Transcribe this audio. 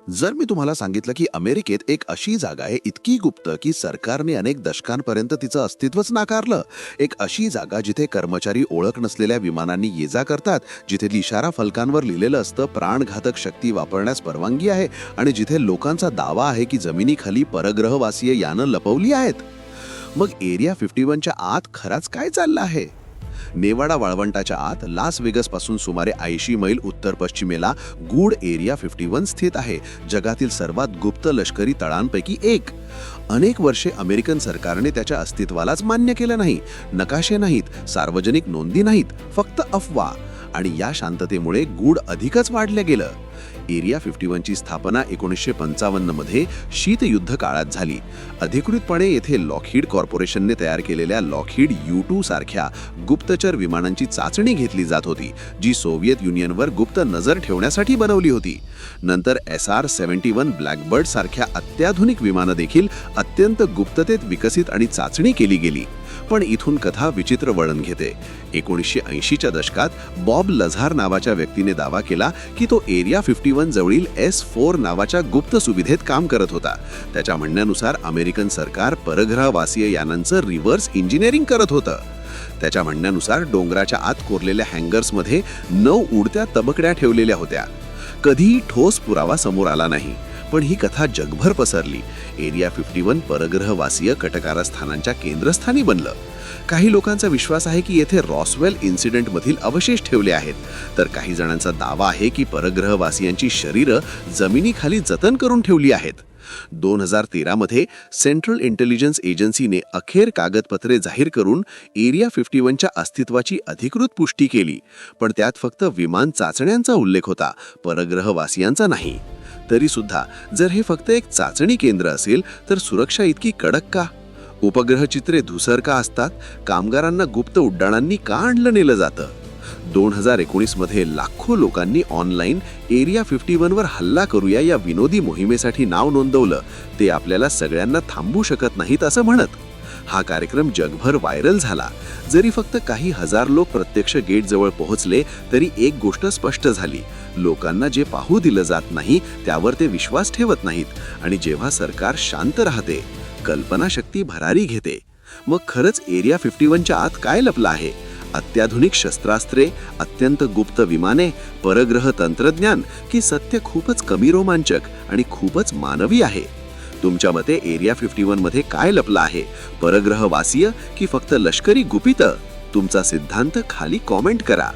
जर मी तुम्हाला सांगितलं की अमेरिकेत एक अशी जागा आहे इतकी गुप्त की सरकारने अनेक दशकांपर्यंत तिचं अस्तित्वच नाकारलं, एक अशी जागा जिथे कर्मचारी ओळख नसलेल्या विमानांनी ये जा करतात, जिथे इशारा फलकांवर लिहिलेलं असतं प्राणघातक शक्ती वापरण्यास परवानगी आहे, आणि जिथे लोकांचा दावा आहे की जमिनीखाली परग्रहवासीय यानं लपवली आहेत, मग एरिया 51च्या आत खराच काय चाललं आहे? नेवाडा वाळवंटाच्या आत लास वेगस पासून सुमारे 80 मैल उत्तर पश्चिमेला गूढ एरिया 51 स्थित आहे, जगातील सर्वात गुप्त लष्करी तळांपैकी एक. अनेक वर्षे अमेरिकन सरकारने त्याच्या अस्तित्वालाच मान्य केलं नाही. नकाशे नाहीत, सार्वजनिक नोंदी नाहीत, फक्त अफवा. आणि या शांततेमुळे गूढ अधिकच वाढलं गेलं. एरिया 51ची स्थापना 1955 मध्ये शीतयुद्ध काळात झाली. अधिकृतपणे येथे लॉकहीड कॉर्पोरेशनने तयार केलेल्या लॉकहीड U-2 सारख्या गुप्तचर विमानांची चाचणी घेतली जात होती, जी सोव्हिएत युनियनवर गुप्त नजर ठेवण्यासाठी बनवली होती. नंतर SR-71 ब्लॅकबर्ड सारख्या अत्याधुनिक विमानं देखील अत्यंत गुप्ततेत विकसित आणि चाचणी केली गेली. पण इथून कथा विचित्र वळण घेते. 1980च्या दशकात बॉब लझार नावाच्या व्यक्तीने दावा केला की तो एरिया 51 जवळील S-4 नावाच्या गुप्त सुविधेत काम करत होता. त्याच्या म्हणण्यानुसार अमेरिकन सरकार परग्रहवासीय यानांचं रिव्हर्स इंजिनिअरिंग करत होतं. त्याच्या म्हणण्यानुसार डोंगराच्या आत कोरलेल्या हँगर्समध्ये 9 उडत्या तबकड्या ठेवलेल्या होत्या. कधीही ठोस पुरावा समोर आला नाही, पण ही कथा जगभर पसरली. एरिया 51 परग्रहवासीय कटकारस्थानांच्या केंद्रस्थानी बनलं. काही लोकांचा विश्वास आहे की येथे रॉसवेल इन्सिडेंटमधील अवशेष ठेवले आहेत, तर काही जणांचा दावा आहे की परग्रहवासियांची शरीरं जमिनीखाली जतन करून ठेवली आहेत. 2013 मध्ये सेंट्रल इंटेलिजन्स एजन्सीने अखेर कागदपत्रे जाहीर करून एरिया 51च्या अस्तित्वाची अधिकृत पुष्टी केली, पण त्यात फक्त विमान चाचण्यांचा उल्लेख होता, परग्रहवासियांचा नाही. तरी सुद्धा जर हे फक्त एक चाचणी केंद्र असेल तर सुरक्षा इतकी कडक का? उपग्रह चित्रे धुसर का असतात? कामगारांना गुप्त उड्डाणांनी का आणलं नेलं जातं? 2019 मध्ये लाखो लोकांनी ऑनलाईन एरिया 51 वर हल्ला करूया या विनोदी मोहिमेसाठी नाव नोंदवलं. ते आपल्याला सगळ्यांना थांबू शकत नाहीत असं म्हणत. हा कार्यक्रम जगभर व्हायरल झाला. जरी फक्त काही हजार लोक प्रत्यक्ष गेटजवळ पोहोचले, तरी एक गोष्ट स्पष्ट झाली: लोकांना जे पाहू दिलं जात नाही त्यावर ते विश्वास ठेवत नाहीत. आणि जेव्हा सरकार शांत राहते, कल्पनाशक्ती भरारी घेते. मग खरंच एरिया 51च्या आत काय लपलं आहे? अत्याधुनिक शस्त्रास्त्रे, अत्यंत गुप्त विमाने, परग्रह तंत्रज्ञान, की सत्य खूपच कमी रोमांचक आणि खूपच मानवी आहे? तुमच्या मते एरिया 51 मध्ये काय लपलं आहे? परग्रहवासीय की फक्त लष्करी गुपितं? तुमचा सिद्धांत खाली कॉमेंट करा.